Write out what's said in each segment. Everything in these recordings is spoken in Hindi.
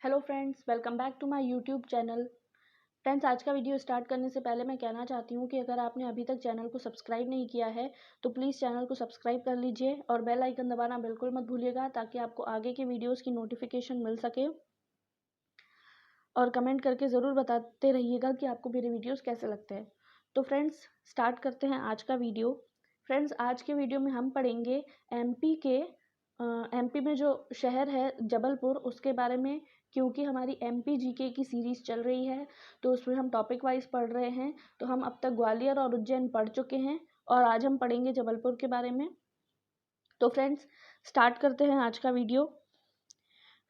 Hello friends, welcome back to my YouTube channel. Friends, आज का वीडियो स्टार्ट करने से पहले मैं कहना चाहती हूँ कि अगर आपने अभी तक चैनल को सब्सक्राइब नहीं किया है तो प्लीज़ चैनल को सब्सक्राइब कर लीजिए और बेल आइकन दबाना बिल्कुल मत भूलिएगा ताकि आपको आगे के वीडियोज़ की नोटिफिकेशन मिल सके। और कमेंट करके ज़रूर बताते रहिएगा कि आपको मेरे वीडियोज़ कैसे लगते हैं। तो फ्रेंड्स, स्टार्ट करते हैं आज का वीडियो। फ्रेंड्स, आज के वीडियो में हम पढ़ेंगे एमपी में जो शहर है जबलपुर, उसके बारे में। क्योंकि हमारी एमपी जीके की सीरीज़ चल रही है तो उसमें हम टॉपिक वाइज पढ़ रहे हैं। तो हम अब तक ग्वालियर और उज्जैन पढ़ चुके हैं और आज हम पढ़ेंगे जबलपुर के बारे में। तो फ्रेंड्स, स्टार्ट करते हैं आज का वीडियो।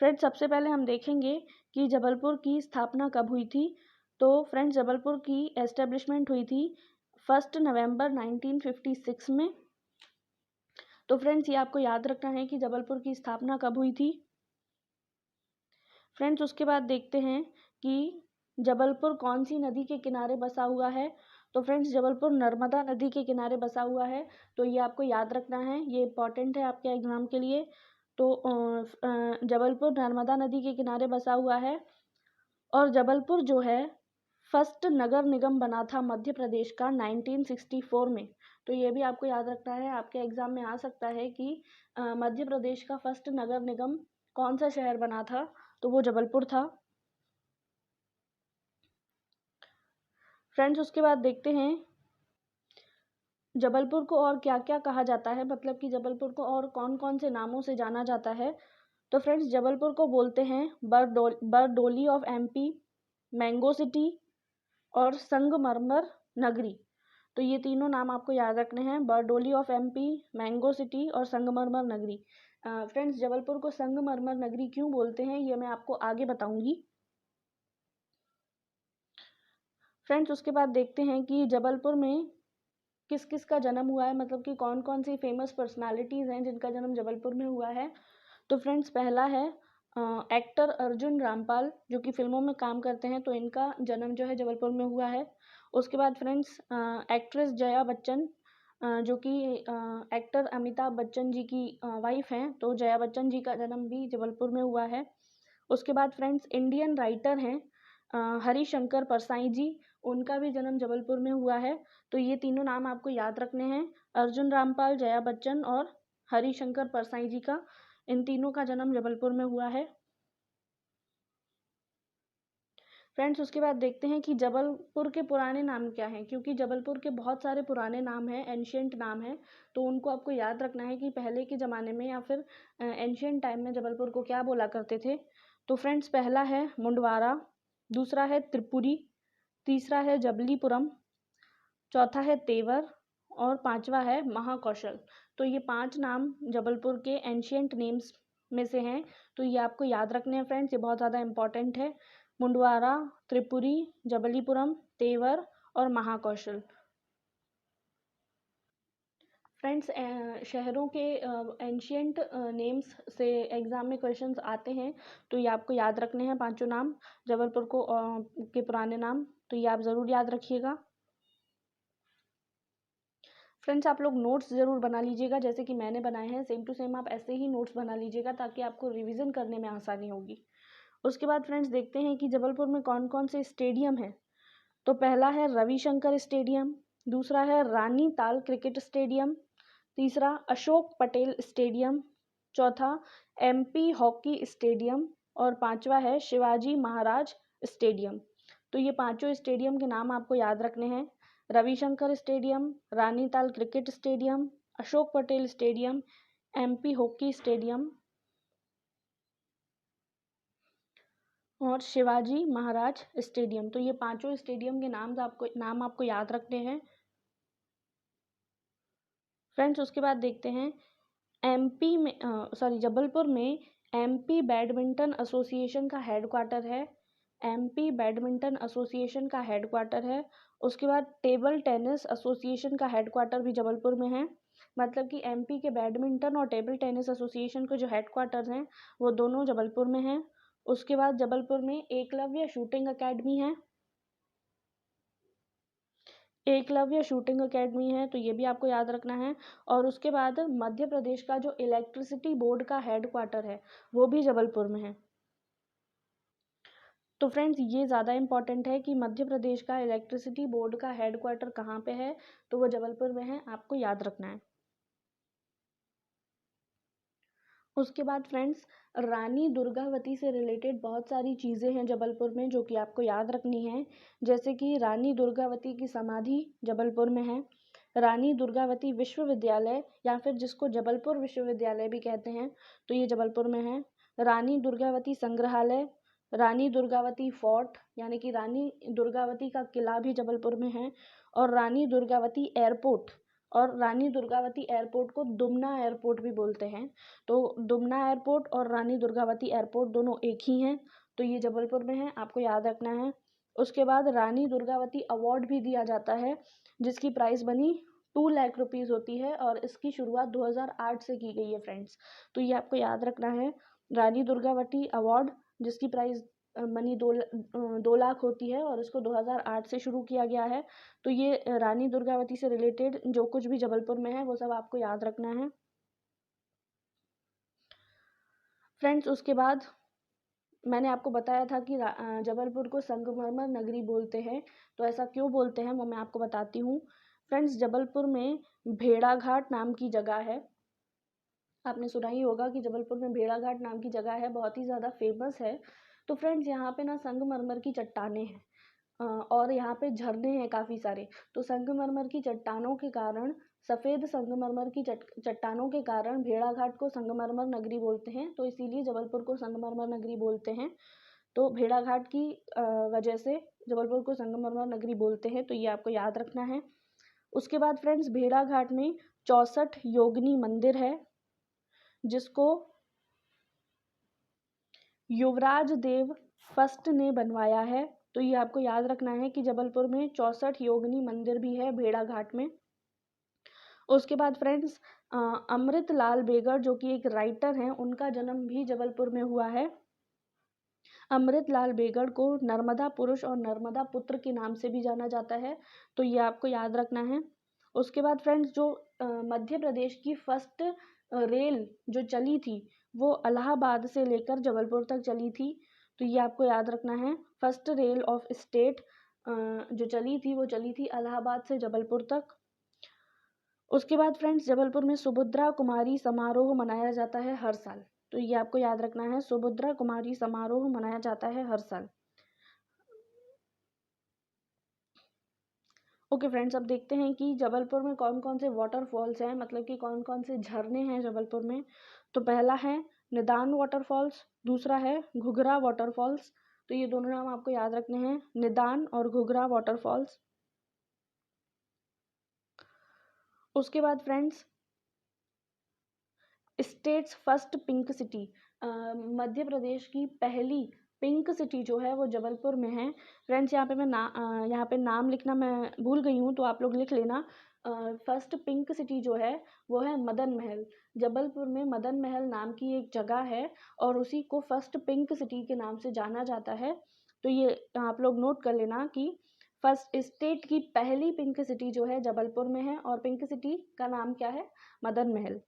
फ्रेंड्स, सबसे पहले हम देखेंगे कि जबलपुर की स्थापना कब हुई थी। तो फ्रेंड्स, जबलपुर की एस्टेब्लिशमेंट हुई थी 1 नवंबर 1956 में। तो फ्रेंड्स, ये आपको याद रखना है कि जबलपुर की स्थापना कब हुई थी। फ्रेंड्स, उसके बाद देखते हैं कि जबलपुर कौन सी नदी के किनारे बसा हुआ है। तो फ्रेंड्स, जबलपुर नर्मदा नदी के किनारे बसा हुआ है। तो ये आपको याद रखना है, ये इम्पॉर्टेंट है आपके एग्ज़ाम के लिए। तो जबलपुर नर्मदा नदी के किनारे बसा हुआ है। और जबलपुर जो है फर्स्ट नगर निगम बना था मध्य प्रदेश का 1964 में। तो ये भी आपको याद रखना है, आपके एग्ज़ाम में आ सकता है कि मध्य प्रदेश का फर्स्ट नगर निगम कौन सा शहर बना था, तो वो जबलपुर था। फ्रेंड्स, उसके बाद देखते हैं जबलपुर को और क्या क्या कहा जाता है, मतलब कि जबलपुर को और कौन कौन से नामों से जाना जाता है। तो फ्रेंड्स, जबलपुर को बोलते हैं Bardoloi of MP, mango city और संगमरमर नगरी। तो ये तीनों नाम आपको याद रखने हैं, Bardoloi of MP, mango city और संगमरमर नगरी। फ्रेंड्स, जबलपुर को संगमरमर नगरी क्यों बोलते हैं ये मैं आपको आगे बताऊंगी। फ्रेंड्स, उसके बाद देखते हैं कि जबलपुर में किस किस का जन्म हुआ है, मतलब कि कौन कौन सी फेमस पर्सनालिटीज़ हैं जिनका जन्म जबलपुर में हुआ है। तो फ्रेंड्स, पहला है एक्टर अर्जुन रामपाल, जो कि फिल्मों में काम करते हैं, तो इनका जन्म जो है जबलपुर में हुआ है। उसके बाद फ्रेंड्स, एक्ट्रेस जया बच्चन, जो कि एक्टर अमिताभ बच्चन जी की वाइफ हैं, तो जया बच्चन जी का जन्म भी जबलपुर में हुआ है। उसके बाद फ्रेंड्स, इंडियन राइटर हैं हरिशंकर परसाई जी, उनका भी जन्म जबलपुर में हुआ है। तो ये तीनों नाम आपको याद रखने हैं, अर्जुन रामपाल, जया बच्चन और हरिशंकर परसाई जी का। इन तीनों का जन्म जबलपुर में हुआ है। फ्रेंड्स, उसके बाद देखते हैं कि जबलपुर के पुराने नाम क्या हैं, क्योंकि जबलपुर के बहुत सारे पुराने नाम हैं, एंशियंट नाम हैं। तो उनको आपको याद रखना है कि पहले के ज़माने में या फिर एंशियंट टाइम में जबलपुर को क्या बोला करते थे। तो फ्रेंड्स, पहला है मुंडवारा, दूसरा है त्रिपुरी, तीसरा है जबलीपुरम, चौथा है तेवर और पांचवा है महाकौशल। तो ये 5 नाम जबलपुर के एंशियंट नेम्स में से हैं। तो ये आपको याद रखने हैं फ्रेंड्स, ये बहुत ज़्यादा इंपॉर्टेंट है। मुंडवारा, त्रिपुरी, जबलीपुरम, तेवर और महाकौशल। फ्रेंड्स, शहरों के एंशियंट नेम्स से एग्ज़ाम में क्वेश्चंस आते हैं, तो ये आपको याद रखने हैं पांचों नाम जबलपुर को के पुराने नाम। तो ये आप ज़रूर याद रखिएगा। फ्रेंड्स, आप लोग नोट्स ज़रूर बना लीजिएगा, जैसे कि मैंने बनाए हैं सेम टू सेम आप ऐसे ही नोट्स बना लीजिएगा ताकि आपको रिवीजन करने में आसानी होगी। उसके बाद फ्रेंड्स, देखते हैं कि जबलपुर में कौन कौन से स्टेडियम हैं। तो पहला है रविशंकर स्टेडियम, दूसरा है रानी ताल क्रिकेट स्टेडियम, तीसरा अशोक पटेल स्टेडियम, चौथा एमपी हॉकी स्टेडियम और पांचवा है शिवाजी महाराज स्टेडियम। तो ये पांचों स्टेडियम के नाम आपको याद रखने हैं, Ravishankar stadium, Ranital cricket stadium, Ashok Patel stadium, MP hockey stadium और शिवाजी महाराज स्टेडियम। तो ये पांचों स्टेडियम के नाम आपको याद रखने हैं। फ्रेंड्स, उसके बाद देखते हैं जबलपुर में एमपी बैडमिंटन एसोसिएशन का हेडक्वार्टर है। एमपी बैडमिंटन एसोसिएशन का हेडक्वार्टर है। उसके बाद टेबल टेनिस एसोसिएशन का हेडक्वार्टर भी जबलपुर में है। मतलब कि एमपी के बैडमिंटन और टेबल टेनिस एसोसिएशन के जो हेडक्वार्टर हैं वो दोनों जबलपुर में हैं। उसके बाद जबलपुर में एकलव्य शूटिंग अकेडमी है, एकलव्य शूटिंग अकेडमी है, तो ये भी आपको याद रखना है। और उसके बाद मध्य प्रदेश का जो इलेक्ट्रिसिटी बोर्ड का हेडक्वार्टर है वो भी जबलपुर में है। तो फ्रेंड्स ये ज़्यादा इम्पॉर्टेंट है कि मध्य प्रदेश का इलेक्ट्रिसिटी बोर्ड का हेडक्वार्टर कहाँ पे है, तो वो जबलपुर में है, आपको याद रखना है। उसके बाद फ्रेंड्स रानी दुर्गावती से रिलेटेड बहुत सारी चीज़ें हैं जबलपुर में जो कि आपको याद रखनी है। जैसे कि रानी दुर्गावती की समाधि जबलपुर में है, रानी दुर्गावती विश्वविद्यालय या फिर जिसको जबलपुर विश्वविद्यालय भी कहते हैं तो ये जबलपुर में है, रानी दुर्गावती संग्रहालय, रानी दुर्गावती फोर्ट यानी कि रानी दुर्गावती का किला भी जबलपुर में है, और रानी दुर्गावती एयरपोर्ट, और रानी दुर्गावती एयरपोर्ट को दुमना एयरपोर्ट भी बोलते हैं। तो दुमना एयरपोर्ट और रानी दुर्गावती एयरपोर्ट दोनों एक ही हैं, तो ये जबलपुर में है, आपको याद रखना है। उसके बाद रानी दुर्गावती अवार्ड भी दिया जाता है जिसकी प्राइस बनी 2 लाख रुपीज़ होती है और इसकी शुरुआत 2008 से की गई है फ्रेंड्स, तो ये आपको याद रखना है। रानी दुर्गावती अवार्ड जिसकी प्राइस मनी 2 लाख होती है और इसको 2008 से शुरू किया गया है। तो ये रानी दुर्गावती से रिलेटेड जो कुछ भी जबलपुर में है वो सब आपको याद रखना है फ्रेंड्स। उसके बाद मैंने आपको बताया था कि जबलपुर को संगमरमर नगरी बोलते हैं, तो ऐसा क्यों बोलते हैं वो मैं आपको बताती हूँ। फ्रेंड्स जबलपुर में भेड़ाघाट नाम की जगह है, आपने सुना ही होगा कि जबलपुर में भेड़ाघाट नाम की जगह है, बहुत ही ज़्यादा फेमस है। तो फ्रेंड्स यहाँ पे ना संगमरमर की चट्टानें हैं और यहाँ पे झरने हैं काफ़ी सारे। तो संगमरमर की चट्टानों के कारण, सफ़ेद संगमरमर की चट्टानों के कारण भेड़ाघाट को संगमरमर नगरी बोलते हैं, तो इसीलिए जबलपुर को संगमरमर नगरी बोलते हैं। तो भेड़ाघाट की वजह से जबलपुर को संगमरमर नगरी बोलते हैं, तो ये आपको याद रखना है। उसके बाद फ्रेंड्स भेड़ाघाट में 64 योगिनी मंदिर है जिसको युवराज देव फर्स्ट ने बनवाया है, तो ये आपको याद रखना है कि जबलपुर में 64 योगिनी मंदिर भी है भेड़ाघाट में। उसके बाद फ्रेंड्स अमृत लाल बेगर जो कि एक राइटर हैं, उनका जन्म भी जबलपुर में हुआ है। अमृत लाल बेगड़ को नर्मदा पुरुष और नर्मदा पुत्र के नाम से भी जाना जाता है, तो ये आपको याद रखना है। उसके बाद फ्रेंड्स जो मध्य प्रदेश की फर्स्ट रेल जो चली थी वो इलाहाबाद से लेकर जबलपुर तक चली थी, तो ये आपको याद रखना है। फर्स्ट रेल ऑफ स्टेट जो चली थी वो चली थी इलाहाबाद से जबलपुर तक। उसके बाद फ्रेंड्स जबलपुर में सुभद्रा कुमारी समारोह मनाया जाता है हर साल, तो ये आपको याद रखना है, सुभद्रा कुमारी समारोह मनाया जाता है हर साल। ओके फ्रेंड्स, अब देखते हैं कि जबलपुर में कौन कौन से वाटरफॉल्स हैं, मतलब कि कौन कौन से झरने हैं जबलपुर में। तो पहला है निदान वाटरफॉल्स, दूसरा है घुघरा वाटरफॉल्स, तो ये दोनों नाम आपको याद रखने हैं, निदान और घुघरा वाटरफॉल्स। उसके बाद friends states first pink city, Madhya Pradesh की पहली पिंक सिटी जो है वो जबलपुर में है। फ्रेंड्स यहाँ पे यहाँ पे नाम लिखना मैं भूल गई हूँ, तो आप लोग लिख लेना। फर्स्ट पिंक सिटी जो है वो है मदन महल, जबलपुर में मदन महल नाम की एक जगह है और उसी को फर्स्ट पिंक सिटी के नाम से जाना जाता है, तो ये आप लोग नोट कर लेना कि फर्स्ट स्टेट की पहली पिंक सिटी जो है जबलपुर में है और पिंक सिटी का नाम क्या है, मदन महल।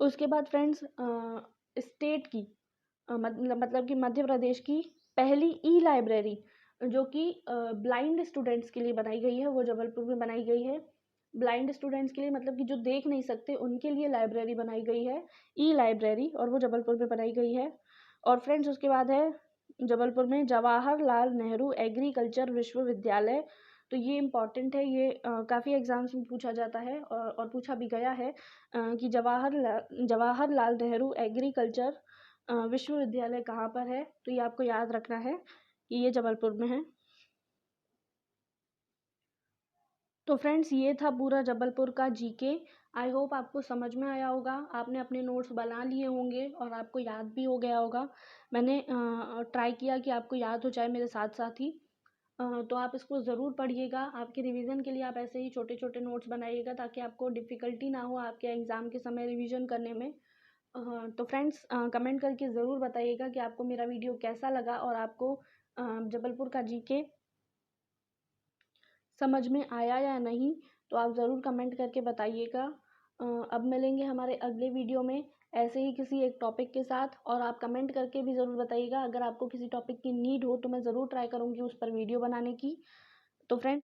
उसके बाद फ्रेंड्स स्टेट की मतलब कि मध्य प्रदेश की पहली ई लाइब्रेरी जो कि ब्लाइंड स्टूडेंट्स के लिए बनाई गई है वो जबलपुर में बनाई गई है। ब्लाइंड स्टूडेंट्स के लिए मतलब कि जो देख नहीं सकते उनके लिए लाइब्रेरी बनाई गई है, ई लाइब्रेरी, और वो जबलपुर में बनाई गई है। और फ्रेंड्स उसके बाद है जबलपुर में जवाहरलाल नेहरू एग्रीकल्चर विश्वविद्यालय, तो ये इम्पॉर्टेंट है, ये काफ़ी एग्जाम्स में पूछा जाता है और पूछा भी गया है कि जवाहरलाल नेहरू एग्रीकल्चर विश्वविद्यालय कहाँ पर है, तो ये आपको याद रखना है कि ये जबलपुर में है। तो फ्रेंड्स ये था पूरा जबलपुर का जीके। आई होप आपको समझ में आया होगा, आपने अपने नोट्स बना लिए होंगे और आपको याद भी हो गया होगा। मैंने ट्राई किया कि आपको याद हो जाए मेरे साथ साथ ही, तो आप इसको ज़रूर पढ़िएगा। आपके रिवीजन के लिए आप ऐसे ही छोटे छोटे नोट्स बनाइएगा ताकि आपको डिफ़िकल्टी ना हो आपके एग्ज़ाम के समय रिवीजन करने में। तो फ्रेंड्स कमेंट करके ज़रूर बताइएगा कि आपको मेरा वीडियो कैसा लगा और आपको जबलपुर का जीके समझ में आया या नहीं, तो आप ज़रूर कमेंट करके बताइएगा। अब मिलेंगे हमारे अगले वीडियो में ऐसे ही किसी एक टॉपिक के साथ। और आप कमेंट करके भी ज़रूर बताइएगा, अगर आपको किसी टॉपिक की नीड हो तो मैं ज़रूर ट्राई करूँगी उस पर वीडियो बनाने की। तो फ्रेंड्स